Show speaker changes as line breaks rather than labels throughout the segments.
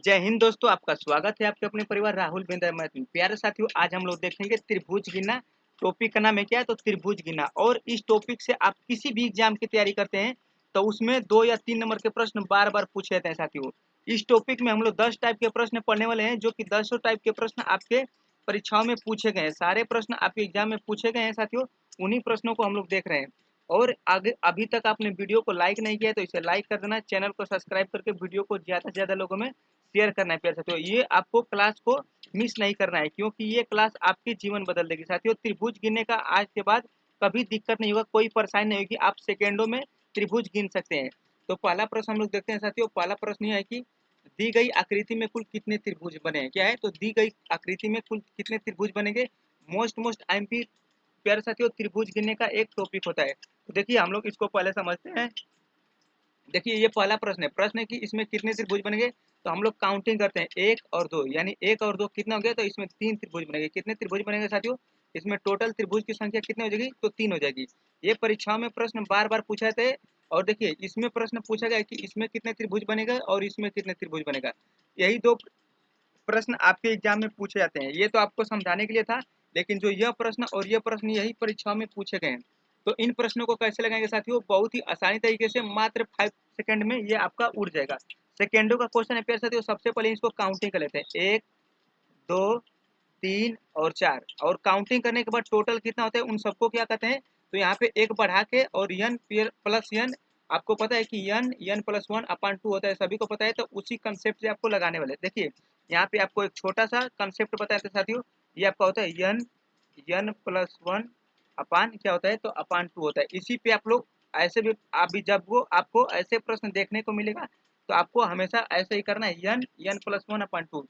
जय हिंद दोस्तों, आपका स्वागत है आपके अपने परिवार राहुल बिंद्रा मैथ में। प्यारे साथियों, आज हम लोग देखेंगे त्रिभुज गिनना। टॉपिक का नाम है क्या है? तो त्रिभुज गिनना। और इस टॉपिक से आप किसी भी एग्जाम की तैयारी करते हैं तो उसमें 2 या 3 नंबर के प्रश्न बार बार पूछे जाते हैं साथियों। इस टॉपिक में हम लोग 10 टाइप के प्रश्न पढ़ने वाले हैं, जो कि 10 टाइप के प्रश्न आपके परीक्षाओं में पूछे गए हैं। सारे प्रश्न आपके एग्जाम में पूछे गए हैं साथियों। उन्हीं प्रश्नों को हम लोग देख रहे हैं। और आगे अभी तक आपने वीडियो को लाइक नहीं किया है तो इसे लाइक कर देना, चैनल को सब्सक्राइब करके वीडियो को ज़्यादा से ज़्यादा लोगों में शेयर करना है प्यारे साथियों। ये आपको क्लास को मिस नहीं करना है, क्योंकि ये क्लास आपके जीवन बदल देगी साथियों। त्रिभुज गिनने का आज के बाद कभी दिक्कत नहीं होगा, कोई परेशानी नहीं होगी, आप सेकेंडों में त्रिभुज गिन सकते हैं। तो पहला प्रश्न हम लोग देखते हैं साथियों। पहला प्रश्न यह है कि दी गई आकृति में कुल कितने त्रिभुज बने हैं। क्या है? तो दी गई आकृति में कुल कितने त्रिभुज बनेंगे। मोस्ट आईएमपी प्यारे साथियों, त्रिभुज गिनने का एक टॉपिक होता है। तो देखिए हम लोग इसको पहले समझते हैं। देखिए ये पहला प्रश्न है। प्रश्न है कि इसमें कितने त्रिभुज बनेंगे। तो हम लोग काउंटिंग करते हैं 1 और 2, यानी 1 और 2 कितना हो गया। तो इसमें 3 त्रिभुज बनेंगे। कितने त्रिभुज बनेंगे साथियों? इसमें टोटल त्रिभुज की संख्या कितनी हो जाएगी? तो 3 हो जाएगी। ये परीक्षाओं में प्रश्न बार बार पूछा जाता है। और देखिए इसमें प्रश्न पूछा गया कि इसमें कितने त्रिभुज बनेगा और इसमें कितने त्रिभुज बनेगा। यही दो प्रश्न आपके एग्जाम में पूछे जाते हैं। ये तो आपको समझाने के लिए था, लेकिन जो यह प्रश्न और यह प्रश्न यही परीक्षाओं में पूछे गए हैं। तो इन प्रश्नों को कैसे लगाएंगे साथियों? बहुत ही आसानी तरीके से, मात्र 5 सेकंड में ये आपका उड़ जाएगा। सेकेंडों का क्वेश्चन है प्यारे साथियों। सबसे पहले इसको काउंटिंग कर लेते हैं। 1, 2, 3 और 4। और काउंटिंग करने के बाद टोटल कितना होता है, उन सबको क्या कहते हैं? तो यहाँ पे एक बढ़ा के और यन प्लस यन, आपको पता है कि यन प्लस 1/2 होता है, सभी को पता है। तो उसी कंसेप्ट से आपको लगाने वाले। देखिए यहाँ पे आपको एक छोटा सा कंसेप्ट बताया था साथियों। ये आपका होता है यन प्लस 1 क्या होता है? तो 2 होता है। इसी पे आप लोग ऐसे भी आप भी जब वो आपको ऐसे प्रश्न देखने को मिलेगा तो आपको हमेशा ऐसे ही करना है। यन प्लस 1/2।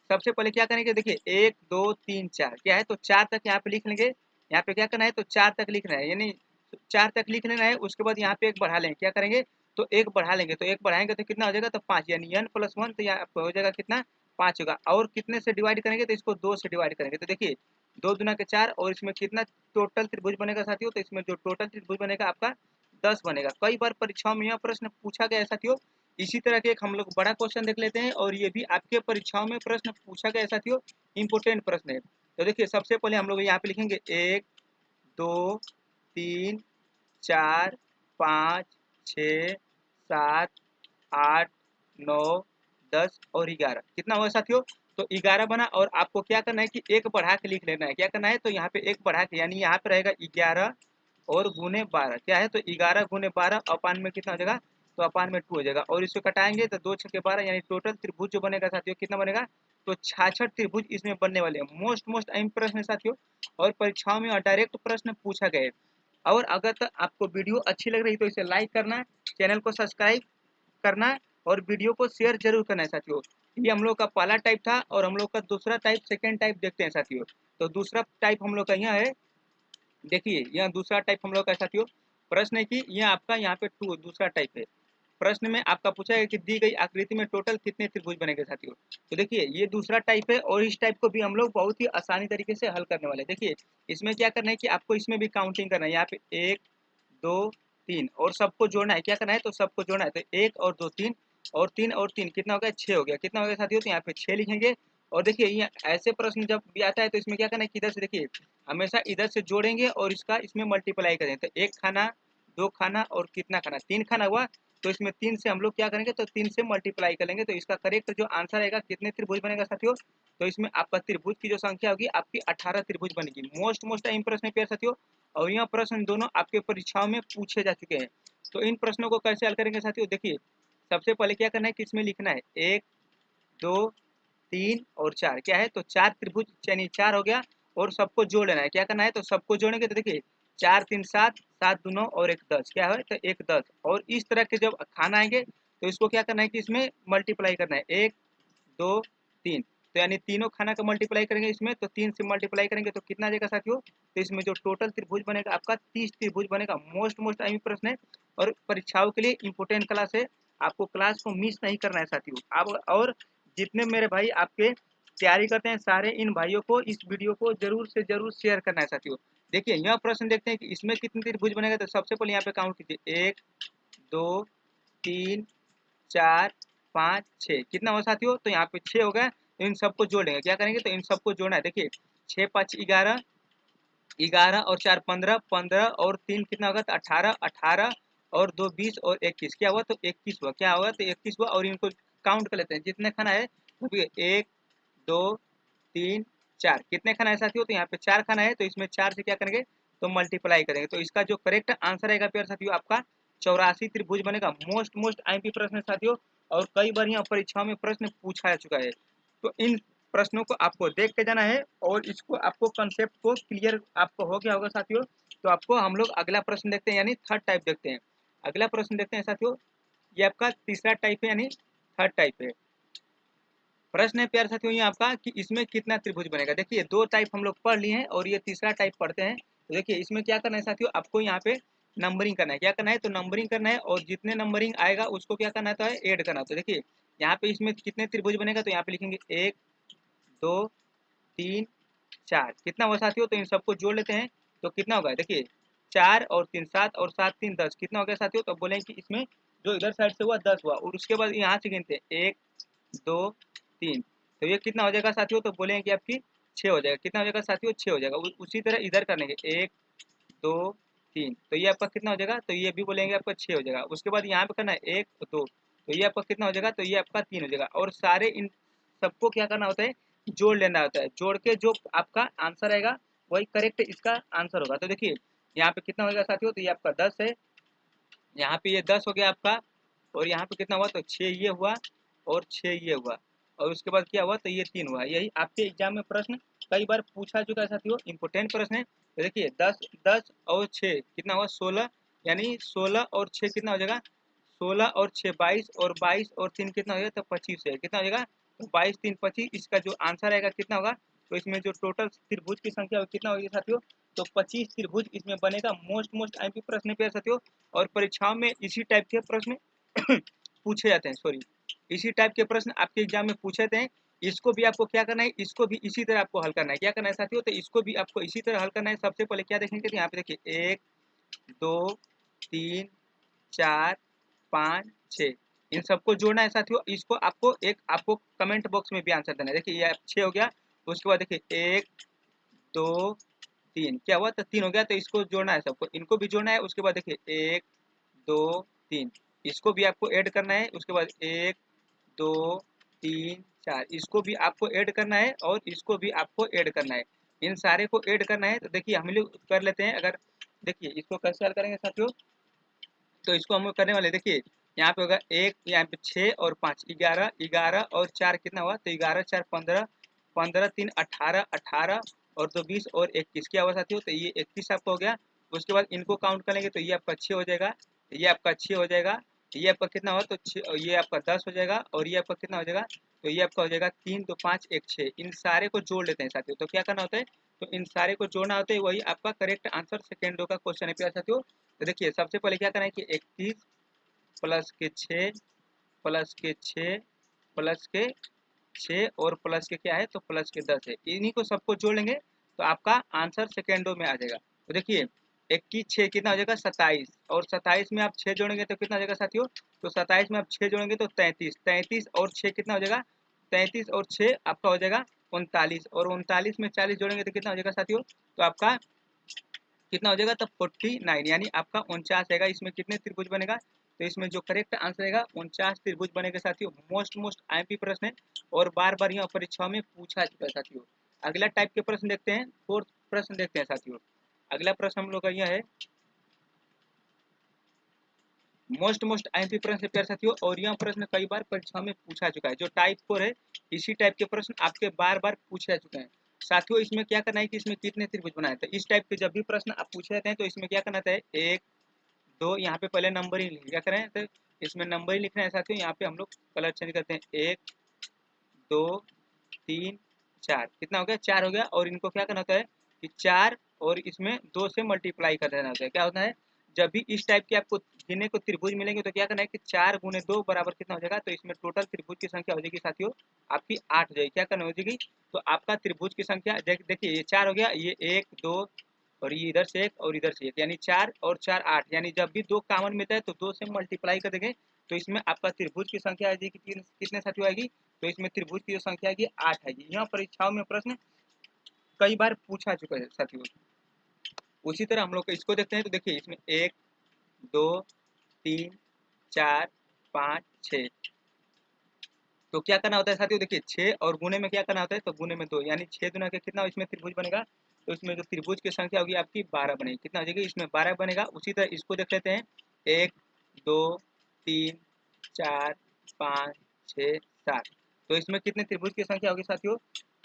सबसे पहले क्या करेंगे, देखिए 1 2 3 4 क्या है, तो 4 तक यहाँ पे लिख लेंगे। यहाँ पे क्या करना है, तो 4 तक लिखना है, यानी 4 तक लिख लेना है। उसके बाद यहाँ पे एक बढ़ा लेंगे। क्या करेंगे, तो एक बढ़ा लेंगे। तो एक बढ़ाएंगे तो कितना हो जाएगा, तो 5, यानी यन प्लस 1, तो यहाँ हो जाएगा कितना, 5 होगा। और कितने से डिवाइड करेंगे, तो इसको 2 से डिवाइड करेंगे। तो देखिए 2 दूना के 4, और इसमें कितना टोटल त्रिभुज बनेगा साथियों? तो इसमें जो टोटल त्रिभुज बनेगा आपका 10 बनेगा। कई बार परीक्षाओं में यह प्रश्न पूछा गया है साथियों। इसी तरह के एक हम लोग बड़ा क्वेश्चन देख लेते हैं, और ये भी आपके परीक्षाओं में प्रश्न पूछा गया है साथियों। इंपोर्टेंट प्रश्न है। तो देखिए सबसे पहले हम लोग यहाँ पे लिखेंगे 1 2 3 4 5 6 7 8 9 10 और 11। कितना हुआ साथियों? तो 11 बना। और आपको क्या करना है कि एक बढ़ा के लिख लेना है। क्या करना है, तो यहाँ पे एक बढ़ा के, यानी यहाँ पे रहेगा 11 और गुने 12। क्या है, तो 11 गुने 12 अपान में कितना हो जाएगा, तो अपान में 2 हो जाएगा। और इसको कटाएंगे तो 2 छके 12, यानी टोटल त्रिभुज जो बनेगा साथियों कितना बनेगा, तो 66 त्रिभुज इसमें बनने वाले हैं। मोस्ट अहम प्रश्न है साथियों, और परीक्षाओं में डायरेक्ट प्रश्न पूछा गया है। और अगर तक आपको वीडियो अच्छी लग रही तो इसे लाइक करना, चैनल को सब्सक्राइब करना और वीडियो को शेयर जरूर करना है साथियों। ये हम लोग का पहला टाइप था, और हम लोग का दूसरा टाइप, सेकेंड टाइप देखते हैं साथियों। तो दूसरा टाइप हम लोग का यहाँ है। देखिए यह दूसरा टाइप हम लोग का साथियों। प्रश्न है कि यह आपका यहाँ पे दूसरा टाइप है। प्रश्न में आपका पूछा है कि दी गई आकृति में टोटल कितने त्रिभुज बनेंगे साथियों। तो देखिए ये दूसरा टाइप है, और इस टाइप को भी हम लोग बहुत ही आसानी तरीके से हल करने वाले हैं। देखिए इसमें क्या करना है कि आपको इसमें भी काउंटिंग करना है। यहाँ पे 1 2 3 और सबको जोड़ना है। क्या करना है, तो सबको जोड़ना है। तो 1 और 2 3, और 3 और 3 कितना हो गया, 6 हो गया। कितना हो गया साथियों, तो यहाँ पे 6 लिखेंगे। और देखिए ये ऐसे प्रश्न जब भी आता है तो इसमें क्या करना है कि इधर से, देखिए हमेशा इधर से जोड़ेंगे और इसका इसमें मल्टीप्लाई करें। तो 1 खाना, 2 खाना और कितना खाना, 3 खाना हुआ। तो इसमें 3 से हम लोग क्या करेंगे, तो 3 से मल्टीप्लाई करेंगे। तो इसका करेक्ट जो आंसर आएगा, कितने त्रिभुज बनेगा साथियों, तो इसमें आपका त्रिभुज की जो संख्या होगी आपकी 18 त्रिभुज बनेगी। मोस्ट अहम प्रश्न है प्यारे साथियों, और यह प्रश्न दोनों आपके परीक्षाओं में पूछे जा चुके हैं। तो इन प्रश्नों को कैसे हल करेंगे साथियों? देखिए सबसे पहले क्या करना है कि इसमें लिखना है 1 2 3 और 4। क्या है, तो 4 त्रिभुज, यानी 4 हो गया। और सबको जोड़ लेना है। क्या करना है, तो सबको जोड़ेंगे। तो देखिए 4 3 7, 7 2 9 और 1 10। क्या है, तो 1 10। और इस तरह के जब खाना आएंगे तो इसको क्या करना है कि इसमें मल्टीप्लाई करना है। 1 2 3, तो यानी तीनों खाना का मल्टीप्लाई करेंगे इसमें। तो 3 से मल्टीप्लाई करेंगे तो कितना आ जाएगा साथियों, तो इसमें जो टोटल त्रिभुज बनेगा आपका 30 त्रिभुज बनेगा। मोस्ट अहम प्रश्न है, और परीक्षाओं के लिए इंपोर्टेंट क्लास है। आपको क्लास को मिस नहीं करना है साथियों। आप और जितने मेरे भाई आपके तैयारी करते हैं, सारे इन भाइयों को इस वीडियो को जरूर से जरूर शेयर करना है साथियों। देखिए यह प्रश्न देखते हैं कि इसमें कितने त्रिभुज बनेगा। तो सबसे पहले यहाँ पे काउंट कीजिए 1 2 3 4 5 6 कितना हुआ साथियों, तो यहाँ पे 6 हो गया। तो इन सबको जोड़ लेंगे, क्या करेंगे, तो इन सबको जोड़ना है। देखिए 6 5 11, 11 और 4 15, 15 और 3 कितना होगा, तो 18, 18 और 2 20 और 21 क्या हुआ, तो 21 हुआ। क्या होगा, तो 21 हुआ। और इनको काउंट कर लेते हैं जितने खाना है। तो 1 2 3 4 कितने खाना है साथियों, तो यहाँ पे 4 खाना है। तो इसमें 4 से क्या करेंगे, तो मल्टीप्लाई करेंगे। तो इसका जो करेक्ट आंसर आएगा प्यारे साथियों, आपका 84 त्रिभुज बनेगा। मोस्ट आईएमपी प्रश्न है साथियों, और कई बार यहाँ परीक्षाओं में प्रश्न पूछा जा चुका है। तो इन प्रश्नों को आपको देख के जाना है, और इसको आपको कंसेप्ट को क्लियर आपको हो गया होगा साथियों। तो आपको हम लोग अगला प्रश्न देखते हैं, यानी थर्ड टाइप देखते हैं। अगला प्रश्न देखते हैं साथियों, ये आपका तीसरा टाइप है, यानी थर्ड टाइप है। प्रश्न है प्यारे साथियों ये आपका कि इसमें कितना त्रिभुज बनेगा। देखिए दो टाइप हम लोग पढ़ लिए हैं, और ये तीसरा टाइप पढ़ते हैं। तो देखिए इसमें क्या करना है साथियों, आपको यहाँ पे नंबरिंग करना है। क्या करना है, तो नंबरिंग करना है, और जितने नंबरिंग आएगा उसको क्या करना है, ऐड करना है। तो देखिए यहाँ पे इसमें कितने त्रिभुज बनेगा, तो यहाँ पे लिखेंगे 1 2 3 4 कितना हुआ साथियों, तो इन सबको जोड़ लेते हैं। तो कितना होगा, देखिए 4 और 3 7 और 7 3 10 कितना हो गया साथियों। तो बोलेंगे कि इसमें जो इधर साइड से हुआ 10 हुआ, और उसके बाद यहाँ से गिनते हैं 1 2 3। तो ये कितना हो जाएगा साथियों, तो बोलेंगे कि आपकी 6 हो जाएगा। कितना हो जाएगा साथियों, 6 हो जाएगा। उसी तरह इधर करेंगे 1 2 3, तो ये आपका कितना हो जाएगा, तो ये भी बोलेंगे आपका 6 हो जाएगा। उसके बाद यहाँ पे करना है 1 2, तो ये आपका कितना हो जाएगा, तो ये आपका 3 हो जाएगा। और सारे इन सबको क्या करना होता है, जोड़ लेना होता है। जोड़ के जो आपका आंसर आएगा वही करेक्ट इसका आंसर होगा। तो देखिए यहाँ पे कितना हो जाएगा साथियों, तो ये आपका 10 है, यहाँ पे ये 10 हो गया आपका। और यहाँ पे कितना हुआ, तो 6 ये हुआ, और 6 ये हुआ, और उसके बाद क्या हुआ, तो ये 3 हुआ। यही आपके एग्जाम में प्रश्न कई बार पूछा चुका है साथियों, इंपोर्टेंट प्रश्न है। तो देखिए 10 10 और 6 कितना हुआ, 16, यानी 16 और 6 कितना हो जाएगा, 16 और 6 22, और 22 और 3 कितना हो जाएगा, तो 25 है। कितना हो जाएगा, तो 22 3 25। इसका जो आंसर आएगा कितना होगा, तो इसमें जो टोटल त्रिभुज की संख्या होगी कितना होगी साथियों, तो 25 त्रिभुज इसमें बनेगा। मोस्ट आईएमपी प्रश्न पे साथियों, और परीक्षाओं में इसी टाइप के प्रश्न पूछे जाते हैं। सॉरी, इसी टाइप के प्रश्न आपके एग्जाम में पूछे जाते हैं। इसको भी आपको क्या करना है, इसको भी इसी तरह आपको हल करना है। क्या करना है साथियों, तो इसको भी आपको इसी तरह हल करना है। सबसे पहले क्या देखेंगे, तो यहाँ पे देखिए 1 2 3 4 5 6 इन सबको जोड़ना है साथियों। इसको आपको कमेंट बॉक्स में भी आंसर देना है। देखिए ये 6 हो गया। उसके बाद देखिए 1 2 3 क्या हुआ, तो 3 हो गया। तो इसको जोड़ना है सबको, इनको भी जोड़ना है। उसके बाद देखिए 1 2 3 इसको भी आपको ऐड करना है। उसके बाद 1 2 3 4 इसको भी आपको ऐड करना है, और इसको भी आपको ऐड करना है। इन सारे को ऐड करना है। तो देखिए हम लोग कर लेते हैं। अगर देखिए इसको कैसे हल करेंगे साथियों, तो इसको हम लोग करने वाले देखिए यहाँ पे होगा 1, यहाँ पे 6 और 5 11, 11 और 4 कितना हुआ, तो 11 4 15, 15 3 18, 18 और 2 20 और 21 क्या हुआ साथियों, तो ये 21 आपका हो गया। उसके बाद इनको काउंट करेंगे तो ये आपका 6 हो जाएगा, ये आपका 6 हो जाएगा, ये आपका कितना हुआ, तो 6, ये आपका 10 हो जाएगा, और ये आपका कितना हो जाएगा, तो ये आपका हो जाएगा 3 2 5 1 6। इन सारे को जोड़ लेते हैं साथियों। तो क्या करना होता है, तो इन सारे को जोड़ना होता है, वही आपका करेक्ट आंसर सेकेंड का क्वेश्चन है प्यारे साथियों। तो देखिए सबसे पहले क्या करना है कि 31 प्लस के 6 प्लस के 6 प्लस के 6 और प्लस के क्या है, तो प्लस के 10 है। इन्हीं को सबको जोड़ लेंगे तो आपका आंसर सेकेंडो में आ जाएगा। तो देखिए 21 6 कितना हो जाएगा, 27, और 27 में आप 6 जोड़ेंगे तो कितना हो जाएगा साथियों, तो 27 में आप 6 जोड़ेंगे तो 33, 33 और 6 कितना हो जाएगा, 33 और 6 आपका हो जाएगा 39, और 39 में 40 जोड़ेंगे तो कितना हो जाएगा साथियों, तो आपका कितना हो जाएगा, तब 49, यानी आपका 49 आएगा। इसमें कितने त्रिभुज बनेगा, तो इसमें जो करेक्ट आंसर आएगा 49 त्रिभुज बनेगा साथियों। मोस्ट आईएमपी प्रश्न है, और बार बार यहाँ परीक्षाओं में पूछा चुका है साथियों। अगला टाइप के प्रश्न देखते हैं, फोर्थ प्रश्न देखते हैं साथियों। अगला प्रश्न हम लोग का यह है मोस्ट आईएमपी प्रश्न है प्यारे साथियों, और यह प्रश्न कई बार परीक्षाओं में पूछा चुका है। जो टाइप 4 है, इसी टाइप के प्रश्न आपके बार बार पूछे जा चुके हैं साथियों। इसमें क्या करना है कि इसमें कितने त्रिभुज बनाए, तो इस टाइप के जब भी प्रश्न आप पूछे जाते हैं तो इसमें क्या करना है, 1 2 यहाँ पे पहले नंबर ही क्या करें, तो इसमें नंबर ही लिखना है साथियों। यहाँ पे हम लोग कलर चेंज करते हैं, 1 2 3 4 कितना हो गया, 4 हो गया। और इनको क्या करना होता है कि 4 और इसमें 2 से मल्टीप्लाई कर देना होता है। क्या होता है, जब भी इस टाइप के आपको गिने को त्रिभुज मिलेंगे तो क्या करना है कि 4 गुने 2 बराबर कितना हो जाएगा, तो इसमें टोटल त्रिभुज की संख्या हो जाएगी साथियों आपकी 8 हो जाएगी। क्या करना हो जाएगी, तो आपका त्रिभुज की संख्या देखिए ये 4 हो गया, ये 1 2 और ये इधर से 1 और इधर से 1, यानी 4 और 4 8, यानी जब भी 2 कॉमन मिलता है तो 2 से मल्टीप्लाई कर देंगे तो इसमें आपका त्रिभुज की संख्या आएगी कितने साथियों आएगी, तो इसमें त्रिभुज की जो संख्या आएगी 8 आएगी। यहाँ परीक्षाओं में प्रश्न कई बार पूछा चुका है साथियों। उसी तरह हम लोग इसको देखते हैं, तो देखिए इसमें 1 2 3 4 5 6, तो क्या करना होता है साथियों, देखिए 6 और गुने में क्या करना होता है, तो गुने में 2, यानी 6 दुना के कितना इसमें त्रिभुज बनेगा, तो इसमें जो त्रिभुज की संख्या होगी आपकी 12 बनेगी। कितना हो जाएगी, इसमें 12 बनेगा। उसी तरह इसको देख लेते हैं, 1 2 3 4 5 6 7, तो इसमें कितने त्रिभुज की संख्या होगी साथियों,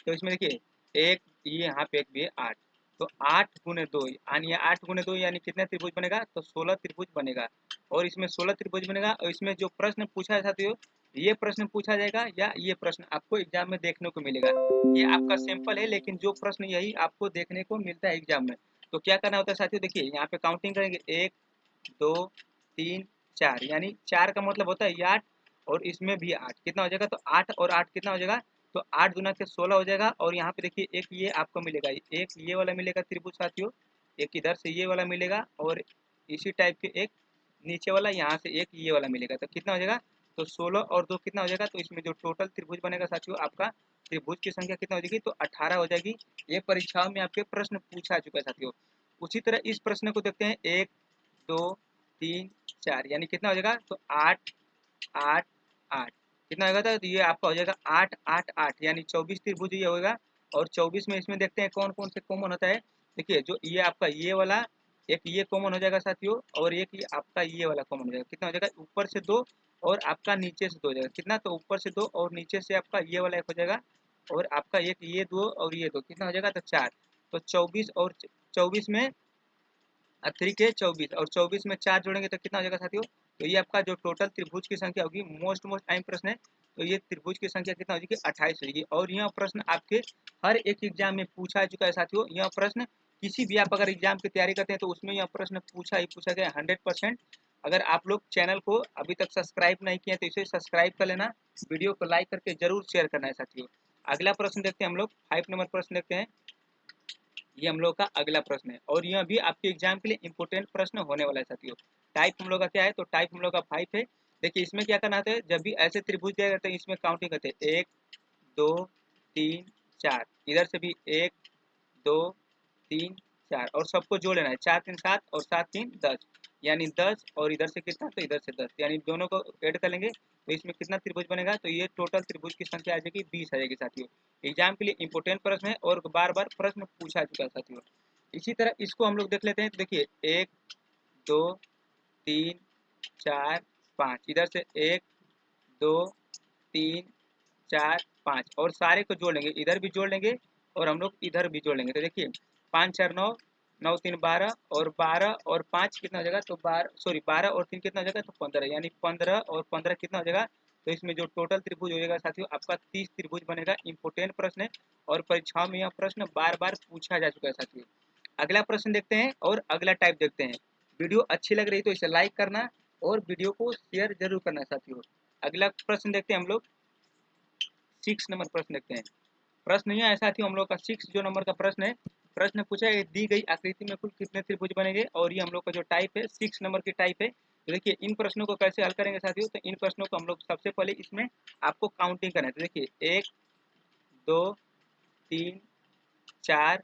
तो इसमें देखिए एक ये यहाँ पे एक भी है 8, तो 8 गुने 2 यानी 8 गुने 2 यानी कितने त्रिभुज बनेगा, तो 16 त्रिभुज बनेगा। और इसमें 16 त्रिभुज बनेगा। और इसमें जो प्रश्न पूछा है साथियों, ये प्रश्न पूछा जाएगा या ये प्रश्न आपको एग्जाम में देखने को मिलेगा। ये आपका सैंपल है, लेकिन जो प्रश्न यही आपको देखने को मिलता है एग्जाम में। तो क्या करना होता है साथियों, देखिए यहाँ पे काउंटिंग करेंगे 1 2 3 4, यानी 4 का मतलब होता है ये 8, और इसमें भी 8, कितना हो जाएगा, तो 8 और 8 कितना हो जाएगा, तो 8 दुना के 16 हो जाएगा। और यहाँ पे देखिए एक ये आपको मिलेगा, एक ये वाला मिलेगा त्रिभुज साथियों, एक इधर से ये वाला मिलेगा, और इसी टाइप के एक नीचे वाला यहाँ से एक ये वाला मिलेगा। तो कितना हो जाएगा, तो 16 और 2 कितना हो जाएगा, तो इसमें जो टोटल त्रिभुज बनेगा साथियों आपका, त्रिभुज की संख्या कितना हो जाएगी, तो 18 हो जाएगी। ये परीक्षाओं में आपके प्रश्न पूछा चुका है साथियों। उसी तरह इस प्रश्न को देखते हैं, 1 2 3 4, यानी कितना हो जाएगा, तो 8 8 8, कितना होगा, तो ये आपका हो जाएगा 8 8 8, यानी 24 त्रिभुज ये होगा। और 24 में इसमें देखते हैं कौन कौन से कॉमन होता है। देखिए जो ये आपका ये वाला एक ये कॉमन हो जाएगा साथियों, और एक ये आपका ये वाला कॉमन हो जाएगा। कितना हो जाएगा, ऊपर से 2 और आपका नीचे से 2 हो जाएगा। कितना, तो ऊपर से 2 और नीचे से आपका ये वाला एक हो जाएगा, और आपका एक ये 2 और ये 2 कितना हो जाएगा, तो 4। तो 24 और 24 में 3 के 24, और 24 में 4 जोड़ेंगे तो कितना हो जाएगा साथियों, तो ये आपका जो टोटल त्रिभुज की संख्या होगी, मोस्ट टाइम प्रश्न है, तो ये त्रिभुज की संख्या कितना हो जाएगी, 28 हो जाएगी। और यह प्रश्न आपके हर एक एग्जाम में पूछा चुका है साथियों। यह प्रश्न किसी भी आप अगर एग्जाम की तैयारी करते हैं तो उसमें यह प्रश्न पूछा ही पूछा गया 100%। अगर आप लोग चैनल को अभी तक सब्सक्राइब नहीं किए तो इसे सब्सक्राइब कर लेना, वीडियो को लाइक करके जरूर शेयर करना है साथियों। अगला प्रश्न देखते हैं हम लोग, 5 नंबर प्रश्न देखते हैं। ये हम लोग का अगला प्रश्न है, और यह भी आपके एग्जाम के लिए इंपोर्टेंट प्रश्न होने वाला है साथियों। टाइप हम लोग का क्या है, तो टाइप हम लोग का 5 है। देखिए इसमें क्या करना है, जब भी ऐसे त्रिभुज दिया जाता है इसमें काउंटिंग करते हैं 1 2 3 4, इधर से भी 1 2 3 4, और सबको जोड़ लेना है, 4 3 7 और 7 3 10, यानी 10, और इधर से कितना, तो इधर से 10, यानी दोनों को ऐड कर लेंगे तो इसमें कितना त्रिभुज बनेगा, तो ये टोटल त्रिभुज की संख्या आ जाएगी 20 आ जाएगी साथियों। एग्जाम के लिए इंपोर्टेंट प्रश्न है और बार बार प्रश्न पूछा चुका है साथियों। इसी तरह इसको हम लोग देख लेते हैं, तो देखिए 1 2 3 4 5, इधर से 1 2 3 4 5, और सारे को जोड़ लेंगे, इधर भी जोड़ लेंगे और हम लोग इधर भी जोड़ लेंगे। तो देखिए 5 4 9, 9 3 12, और 12 और 5 कितना हो जाएगा, तो 12 और 3 कितना हो जाएगा, तो 15, यानी 15 और 15 कितना हो जाएगा, तो इसमें जो टोटल त्रिभुज हो जाएगा साथियों आपका 30 त्रिभुज बनेगा। इंपोर्टेंट प्रश्न है और परीक्षाओं में यह प्रश्न बार बार पूछा जा चुका है साथियों। अगला प्रश्न देखते हैं और अगला टाइप देखते हैं। वीडियो अच्छी लग रही तो इसे लाइक करना और वीडियो को शेयर जरूर करना साथियों। अगला प्रश्न देखते हैं हम लोग, 6 नंबर प्रश्न देखते हैं। प्रश्न यह है साथियों, हम लोग का 6 जो नंबर का प्रश्न है, प्रश्न पूछा है दी गई आकृति में कुल कितने त्रिभुज बनेंगे, और ये हम लोग का जो टाइप है 6 नंबर की टाइप है। तो देखिए इन प्रश्नों को कैसे हल करेंगे साथियों, तो इन प्रश्नों को हम लोग सबसे पहले इसमें आपको काउंटिंग करना है। तो देखिए 1 2 3 4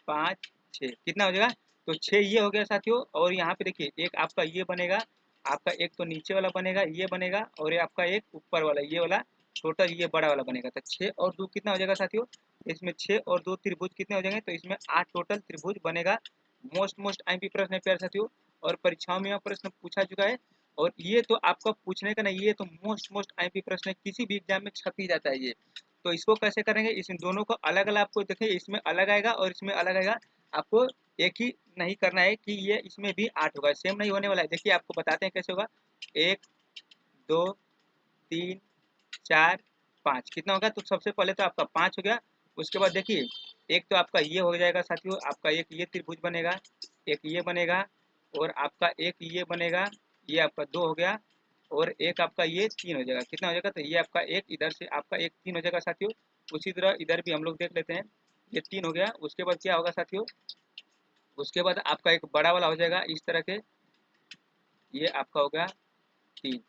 5 6, कितना हो जाएगा, तो 6 ये हो गया साथियों। और यहाँ पे देखिए एक आपका ये बनेगा, आपका एक तो नीचे वाला बनेगा ये बनेगा, और ये आपका एक ऊपर वाला ये वाला टोटल ये बड़ा वाला बनेगा। तो 6 और 2 कितना हो जाएगा साथियों, इसमें 6 और 2 त्रिभुज कितने हो जाएंगे, तो इसमें 8 टोटल त्रिभुज बनेगा। मोस्ट आईएमपी प्रश्न है प्यारे साथियों, और परीक्षाओं में यह प्रश्न पूछा चुका है। और ये तो आपका पूछने का नहीं, ये तो मोस्ट आईएमपी प्रश्न है, किसी भी एग्जाम में छप ही जाता है ये। तो इसको कैसे करेंगे, इस दोनों को अलग अलग आपको देखिए, इसमें अलग आएगा और इसमें अलग आएगा। आपको एक ही नहीं करना है कि ये इसमें भी 8 होगा, सेम नहीं होने वाला है। देखिए आपको बताते हैं कैसे होगा, 1 2 3 4 5, कितना होगा, तो सबसे पहले तो आपका 5 हो गया। उसके बाद देखिए एक तो आपका ये हो जाएगा साथियों, आपका एक ये त्रिभुज बनेगा, एक ये बनेगा, और आपका एक ये बनेगा, ये आपका 2 हो गया, और एक आपका ये 3 हो जाएगा। कितना हो जाएगा, तो ये आपका एक इधर से आपका एक 3 हो जाएगा साथियों। उसी तरह इधर भी हम लोग देख लेते हैं, ये 3 हो गया। उसके बाद क्या होगा साथियों, उसके बाद आपका एक बड़ा वाला हो जाएगा इस तरह के, ये आपका हो गया 3,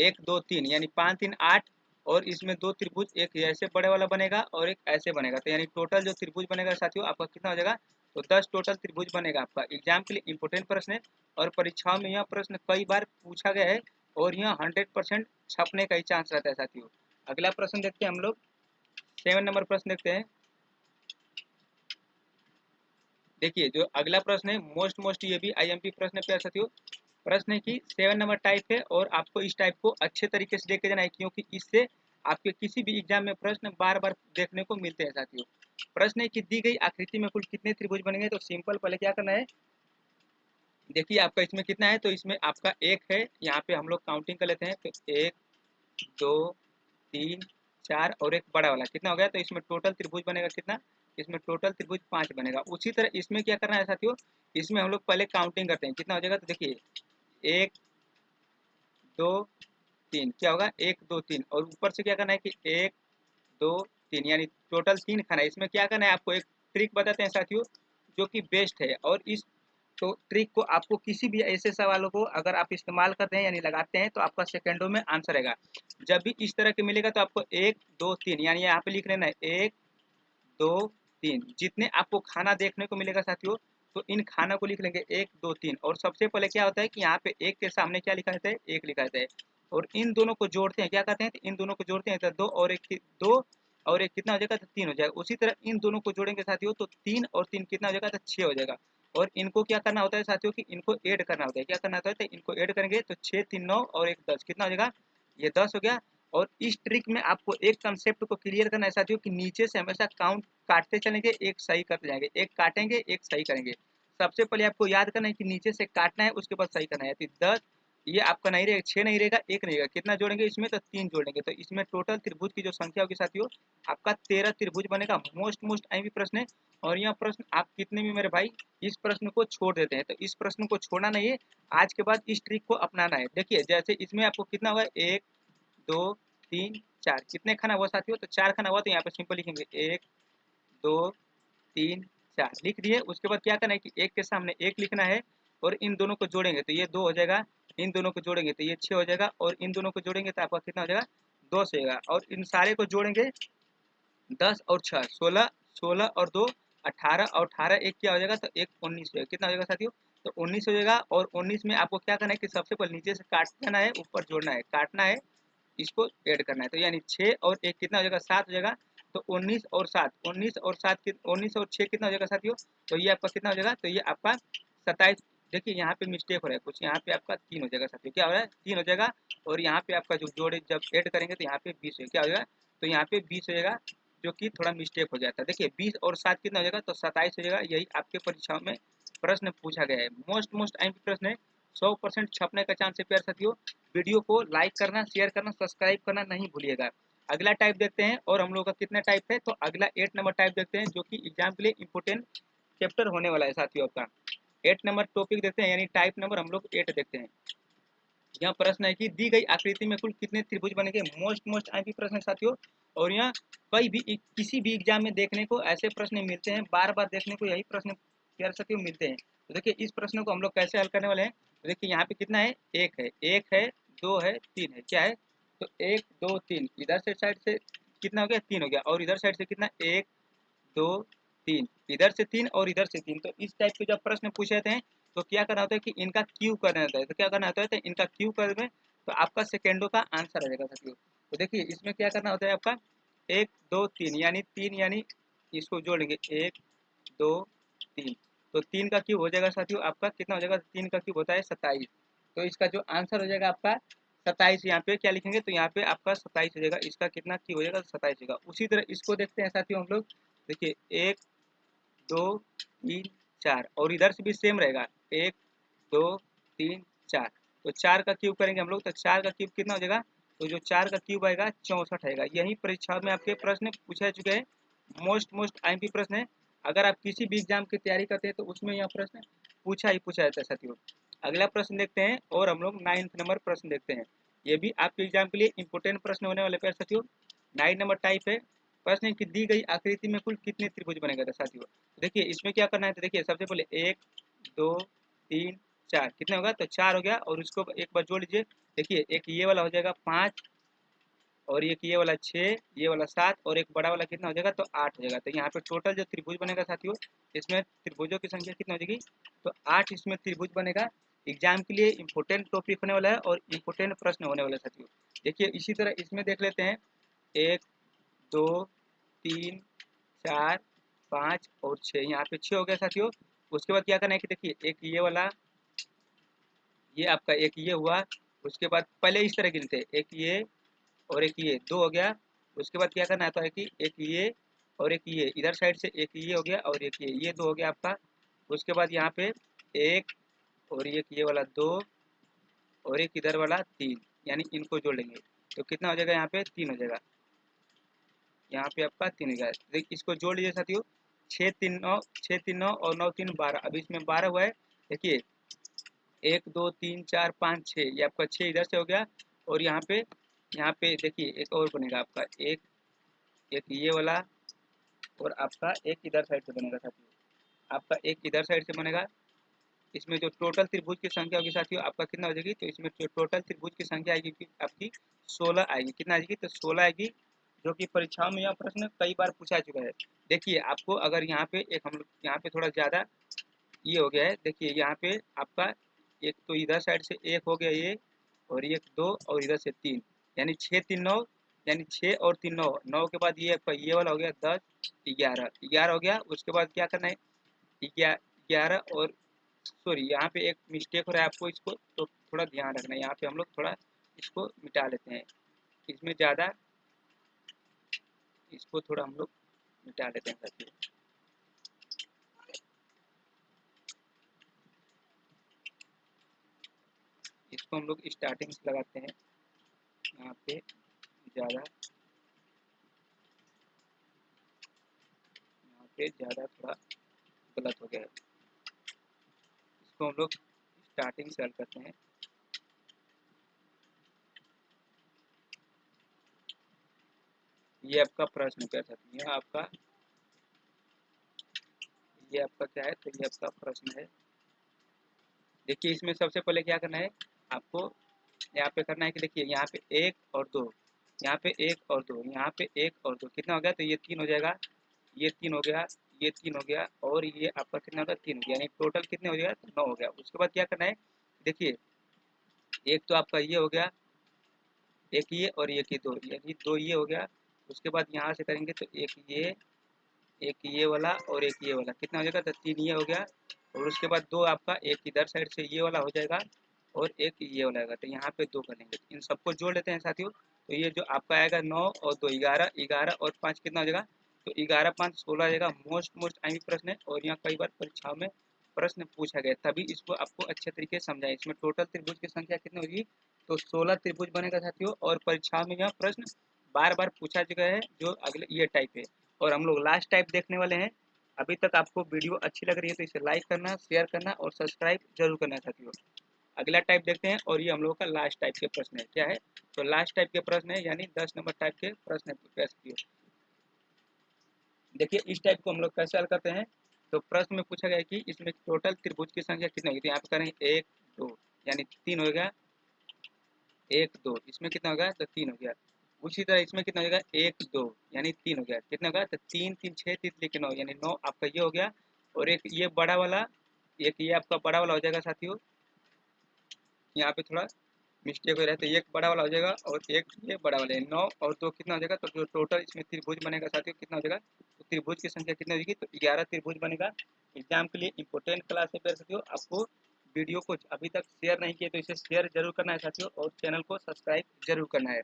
1 2 3 यानी 5 3 8 और इसमें दो त्रिभुज, एक ऐसे बड़े वाला बनेगा और एक ऐसे बनेगा, तो यानी टोटल जो त्रिभुज बनेगा साथियों आपका कितना हो जाएगा, तो 10 टोटल त्रिभुज बनेगा आपका। एग्जाम के लिए इंपोर्टेंट प्रश्न है और परीक्षाओं में यह प्रश्न कई बार पूछा गया है और यह 100% छपने का ही चांस रहता है साथियों। अगला प्रश्न देखते हैं हम लोग, 7 नंबर प्रश्न देखते हैं। देखिए जो अगला प्रश्न है मोस्ट ये भी आईएमपी प्रश्न है प्यारे साथियों। प्रश्न है कि 7 नंबर टाइप है और आपको इस टाइप को अच्छे तरीके से लेके जाना है, क्योंकि इससे आपके किसी भी एग्जाम में प्रश्न बार बार देखने को मिलते हैं साथियों। प्रश्न है कि दी गई आकृति में कुल कितने त्रिभुज बनेंगे, तो सिंपल पहले क्या करना है, देखिए आपका इसमें कितना है, तो इसमें आपका एक है, यहाँ पे हम लोग काउंटिंग कर लेते हैं, तो 1 2 3 4 और एक बड़ा वाला कितना हो गया, तो इसमें टोटल त्रिभुज बनेगा कितना, इसमें टोटल त्रिभुज 5 बनेगा। उसी तरह इसमें क्या करना है साथियों, इसमें हम लोग पहले काउंटिंग करते हैं कितना हो जाएगा, तो देखिए 1 2 3 क्या होगा 1 2 3 और ऊपर से क्या करना है कि 1 2 3 यानी टोटल 3 खाना है। इसमें क्या करना है, आपको एक ट्रिक बताते हैं साथियों जो कि बेस्ट है, और इस तो ट्रिक को आपको किसी भी ऐसे सवालों को अगर आप इस्तेमाल करते हैं यानी लगाते हैं तो आपका सेकंडों में आंसर आएगा। जब भी इस तरह के मिलेगा तो आपको 1 2 3 यानी यहाँ पे लिख लेना है 1 2 3, जितने आपको खाना देखने को मिलेगा साथियों, तो इन खाना को लिख लेंगे 1 2 3। और सबसे पहले क्या होता है कि यहाँ पे एक के सामने क्या लिखा रहता है, एक लिखा रहता है, और इन दोनों को जोड़ते हैं, क्या करते हैं, तो इन दोनों को जोड़ते हैं तो दो और एक दो और एक कितना हो जाएगा, तो 3 हो जाएगा। उसी तरह इन दोनों को जोड़ेंगे साथियों तो 3 और 3 कितना हो जाएगा, तो 6 हो जाएगा। और इनको क्या करना होता है साथियों कि इनको ऐड करना होता है, क्या करना होता है, तो इनको ऐड करेंगे तो 6 3 9 और एक 10 कितना हो जाएगा, ये 10 हो गया। और इस ट्रिक में आपको एक कंसेप्ट को क्लियर करना है साथियों कि नीचे से हमेशा काउंट काटते चलेंगे, एक सही करते जाएंगे, एक काटेंगे एक सही करेंगे। सबसे पहले आपको याद करना है कि नीचे से काटना है उसके बाद सही करना है। तो 10 ये आपका नहीं रहेगा, 6 नहीं रहेगा, एक नहीं रहेगा, कितना जोड़ेंगे इसमें, तो 3 जोड़ेंगे, तो इसमें टोटल त्रिभुज की जो संख्या होगी साथियों आपका 13 त्रिभुज बनेगा। मोस्ट आईएमपी प्रश्न है और यह प्रश्न आप कितने भी मेरे भाई इस प्रश्न को छोड़ देते हैं, तो इस प्रश्न को छोड़ना नहीं है, आज के बाद इस ट्रिक को अपनाना है। देखिए जैसे इसमें आपको कितना होगा, 1 2 3 4, कितने खाना हुआ साथियों, तो 4 खाना हुआ, तो यहाँ पे सिंपल लिखेंगे 1 2 3 4 लिख दिए। उसके बाद क्या करना है कि एक के सामने एक लिखना है और इन दोनों को जोड़ेंगे तो ये 2 हो जाएगा, इन दोनों को जोड़ेंगे तो ये 6 हो जाएगा, और इन दोनों को जोड़ेंगे तो आपका कितना हो जाएगा, 2 से होगा। और इन सारे को जोड़ेंगे 10 और 6 16, 16 और 2 18 और 18 एक क्या हो जाएगा, तो एक 19 हो जाएगा, कितना हो जाएगा साथियों, तो 19 हो जाएगा। और 19 में आपको क्या करना है कि सबसे पहले नीचे से काट देना है, ऊपर जोड़ना है, काटना है, इसको ऐड करना है, तो यानी 6 और 1 कितना हो जाएगा, 7 हो जाएगा। तो 19 और 7, 19 और 7 19 और 6 कितना हो जाएगा साथियों, तो ये आपका कितना हो जाएगा, तो ये आपका 27। देखिए यहाँ पे मिस्टेक हो रहा है कुछ, यहाँ पे आपका 3 हो जाएगा साथियों, क्या हो रहा है, 3 हो जाएगा। और यहाँ पे आपका जो जोड़े जब ऐड करेंगे तो यहाँ पे 20 हो क्या हो जाएगा, तो यहाँ पे 20 हो जाएगा, जो कि थोड़ा मिस्टेक हो जाता है। देखिए 20 और 7 कितना हो जाएगा, तो 27 हो जाएगा। यही आपके परीक्षाओं में प्रश्न पूछा गया है, मोस्ट आईएमपी प्रश्न है, 100% छपने का चांस है प्यारे साथियों। वीडियो को लाइक करना, शेयर करना, सब्सक्राइब करना नहीं भूलिएगा। अगला टाइप देखते हैं, और हम लोग का कितना टाइप है, तो अगला 8 नंबर टाइप देखते हैं जो कि एग्जाम के लिए इंपोर्टेंट चैप्टर होने वाला है साथियों आपका। 8 नंबर टॉपिक देखते हैं, यानी टाइप नंबर हम लोग 8 देखते हैं। यहाँ प्रश्न है कि दी गई आकृति में कुल कितने त्रिभुज बनेंगे, मोस्ट आईपी प्रश्न है साथियों। और यहाँ कई भी किसी भी एग्जाम में देखने को ऐसे प्रश्न मिलते हैं, बार बार देखने को यही प्रश्न प्यारे साथियों मिलते हैं। तो देखिए इस प्रश्न को हम लोग कैसे हल करने वाले हैं, तो देखिए यहाँ पे कितना है, एक है 2 है 3 है, क्या है, तो 1 2 3, इधर से साइड से कितना हो गया, 3 हो गया, और इधर साइड से कितना 1 2 3, इधर से 3 और इधर से 3। तो इस टाइप के जब प्रश्न पूछे जाते हैं तो क्या करना होता है कि इनका क्यू करना होता है, तो क्या करना होता है, तो इनका क्यू कर में तो आपका सेकेंडों का आंसर आ जाएगा साथियों। तो देखिए इसमें क्या करना होता है आपका 1 2 3 यानी 3, यानी इसको जोड़ेंगे 1 2 3, तो 3 का क्यूब हो जाएगा साथियों आपका कितना हो जाएगा, 3 का क्यूब होता है 27। तो इसका जो आंसर हो जाएगा आपका 27, यहाँ पे क्या लिखेंगे, तो यहाँ पे आपका 27 हो जाएगा, इसका कितना क्यूब हो जाएगा, 27 होगा। उसी तरह इसको देखते हैं साथियों हम लोग, देखिए 1 2 3 4, और इधर से भी सेम रहेगा 1 2 3 4, तो 4 का क्यूब करेंगे हम लोग, तो 4 का क्यूब कितना हो जाएगा, तो जो 4 का क्यूब आएगा 64 आएगा। यही परीक्षा में आपके प्रश्न पूछे चुके हैं, मोस्ट आईएमपी प्रश्न है। अगर आप किसी भी एग्जाम की तैयारी करते हैं तो उसमें यह प्रश्न पूछा ही पूछा जाता है साथियों। अगला प्रश्न देखते हैं, और हम लोग 9th नंबर प्रश्न देखते हैं। ये भी आपके एग्जाम के लिए इंपोर्टेंट प्रश्न होने वाले हैं साथियों। 9 नंबर टाइप है, प्रश्न है कि दी गई आकृति में कुल कितने त्रिभुज बनेगा था साथियों। देखिए इसमें क्या करना है, तो देखिए सबसे पहले 1 2 3 4 कितने होगा, तो 4 हो गया। और उसको एक बार जोड़ लीजिए, देखिए एक ये वाला हो जाएगा 5 और एक ये वाला 6, ये वाला 7 और एक बड़ा वाला कितना हो जाएगा, तो 8 हो जाएगा। तो यहाँ पे टोटल जो त्रिभुज बनेगा साथियों, इसमें त्रिभुजों की संख्या कितना हो जाएगी, तो 8 इसमें त्रिभुज बनेगा। एग्जाम के लिए इंपोर्टेंट टॉपिक होने वाला है और इंपोर्टेंट प्रश्न होने वाला है साथियों। देखिए इसी तरह इसमें देख लेते हैं, 1 2 3 4 5 और 6, यहाँ पे 6 हो गया साथियों। उसके बाद क्या करना है कि देखिए एक ये वाला, ये आपका एक ये हुआ। उसके बाद पहले इस तरह गिनते हैं, एक ये और एक ये 2 हो गया। उसके बाद क्या करना आता है कि एक ये और एक ये, इधर साइड से एक ये हो गया और एक ये 2 हो गया आपका। उसके बाद यहाँ पे एक और एक ये वाला 2 और एक इधर वाला 3, यानी इनको जोड़ लेंगे तो कितना हो जाएगा, यहाँ पे 3 हो जाएगा। यहाँ पे आपका 3 हो गया। देखिए इसको जोड़ लीजिए साथियों, 6 3 9, 6 3 9 और 9 3 12। अभी इसमें 12 हुआ है। देखिए 1 2 3 4 5 6, ये आपका 6 इधर से हो गया। और यहाँ पे देखिए एक और बनेगा आपका, एक ये वाला और आपका एक इधर साइड से बनेगा साथियों, आपका एक इधर साइड से बनेगा। इसमें जो टोटल त्रिभुज की संख्या होगी साथियों आपका कितना हो जाएगी, तो इसमें जो टोटल त्रिभुज की संख्या आएगी आपकी 16 आएगी। कितना आएगी, तो 16 आएगी, जो कि परीक्षाओं में यह प्रश्न कई बार पूछा चुका है। देखिए आपको अगर यहाँ पे एक हम लोग यहाँ पे थोड़ा ज़्यादा ये हो गया है, देखिए यहाँ पे आपका एक तो इधर साइड से एक हो गया ये, और एक 2 और इधर से 3, यानी 6 3 9, यानी 6 और 3 9, 9 के बाद ये आपका ये वाला हो गया 10 11, 11 हो गया। उसके बाद क्या करना है, 11 और सॉरी यहाँ पे एक मिस्टेक हो रहा है आपको, इसको तो थोड़ा ध्यान रखना है। यहाँ पे हम लोग थोड़ा इसको मिटा लेते हैं, इसमें ज़्यादा इसको थोड़ा हम लोग मिटा लेते हैं साथियों। इसको हम लोग स्टार्टिंग से लगाते हैं, यहाँ पे ज़्यादा, यहाँ पे ज़्यादा थोड़ा गलत हो गया है। इसको हम लोग स्टार्टिंग से हल करते हैं। ये आपका प्रश्न क्या सकती है, ये आपका क्या है, तो ये आपका प्रश्न है। देखिए इसमें सबसे पहले क्या करना है आपको, यहाँ पे करना है कि देखिए यहाँ पे 1 और 2, यहाँ पे 1 और 2, यहाँ पे 1 और 2 कितना हो गया, तो ये 3 हो जाएगा, ये 3 हो गया, ये 3 हो गया और ये आपका कितना होगा, 3 हो गया, यानी टोटल कितने हो गया, तो 9 हो गया। उसके बाद क्या करना है, देखिए एक तो आपका ये हो गया, एक ये और एक ये 2, यानी 2 ये हो गया। उसके बाद यहाँ से करेंगे तो एक ये वाला और एक ये वाला कितना हो जाएगा, तो 3 ये हो गया। और उसके बाद 2 आपका एक इधर साइड से ये वाला हो जाएगा और एक ये वाला आएगा, तो यहाँ पे 2 कर लेंगे। इन सबको जोड़ लेते हैं साथियों, तो ये जो आपका आएगा 9 और 2 11, 11 और 5 कितना हो जाएगा, तो 11 5 16 आ जाएगा। मोस्ट आईएमपी प्रश्न है और यहाँ कई बार परीक्षाओं में प्रश्न पूछा गया, तभी इसको आपको अच्छे तरीके से समझाएं। इसमें टोटल त्रिभुज की संख्या कितनी होगी, तो 16 त्रिभुज बनेगा साथियों। और परीक्षाओं में यह प्रश्न बार बार पूछा चुका है, जो अगले ये टाइप है। और हम लोग लास्ट टाइप देखने वाले हैं। अभी तक आपको वीडियो अच्छी लग रही है तो इसे लाइक करना, शेयर करना और सब्सक्राइब जरूर करना साथियों। अगला टाइप देखते हैं और ये हम लोगों का लास्ट टाइप के प्रश्न है। क्या है, तो लास्ट टाइप के प्रश्न है, यानी 10 नंबर टाइप के प्रश्न है साथियों। देखिए इस टाइप को हम लोग कैसे हल करते हैं, तो प्रश्न में पूछा गया है कि इसमें टोटल त्रिभुज की संख्या कितनी होगी, तो यहाँ पे करेंगे 1 2, यानी 3 हो गया, 1 2, इसमें कितना हो गया, तो 3 हो गया। उसी तरह इसमें कितना हो जाएगा, 1 2, यानी 3 हो गया। कितना होगा, तो 3 3 6 3 लेके 9, यानी 9 आपका ये हो गया। और एक ये बड़ा वाला, एक ये आपका बड़ा वाला हो जाएगा साथियों। यहाँ पे थोड़ा मिस्टेक हो रहा है, तो एक बड़ा वाला हो जाएगा और एक ये बड़ा वाला है। 9 और 2 कितना हो जाएगा, तो जो टोटल इसमें त्रिभुज बनेगा साथियों कितना हो जाएगा, तो त्रिभुज की संख्या कितनी होगी, तो 11 त्रिभुज बनेगा। एग्जाम के लिए इंपॉर्टेंट क्लास है प्यारे साथियों। आपको वीडियो को अभी तक शेयर नहीं किया तो इसे शेयर जरूर करना है साथियों, और चैनल को सब्सक्राइब जरूर करना है।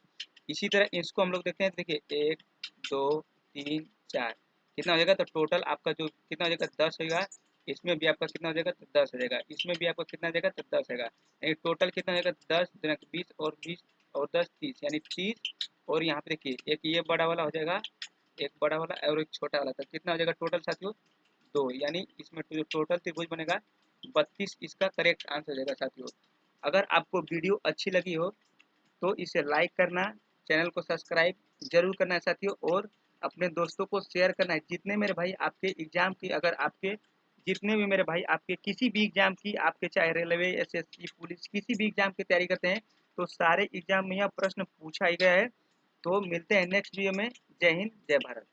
इसी तरह इसको हम लोग देखते हैं, देखिए 1 2 3 4 कितना हो जाएगा, तो टोटल आपका जो कितना हो जाएगा, 10 होगा। इसमें भी आपका कितना हो जाएगा, तो 10 हो जाएगा। इसमें भी आपका कितना हो जाएगा, तो 10 होगा। यानी टोटल कितना हो जाएगा, 10 दिनक 20 और 20 और 10 30, यानी 30। और यहाँ पे देखिए एक ये बड़ा वाला हो जाएगा, एक बड़ा वाला और एक छोटा वाला, तो कितना हो जाएगा टोटल साथियों, 2। यानी इसमें जो टोटल त्रिभुज बनेगा 32, इसका करेक्ट आंसर हो जाएगा साथियों। अगर आपको वीडियो अच्छी लगी हो तो इसे लाइक करना, चैनल को सब्सक्राइब जरूर करना है साथियों, और अपने दोस्तों को शेयर करना है। जितने मेरे भाई आपके एग्जाम की अगर आपके जितने भी मेरे भाई आपके किसी भी एग्जाम की, आपके चाहे रेलवे, एसएससी, पुलिस, किसी भी एग्जाम की तैयारी करते हैं तो सारे एग्जाम में यह प्रश्न पूछा ही गया है। तो मिलते हैं नेक्स्ट वीडियो में। जय हिंद, जय भारत।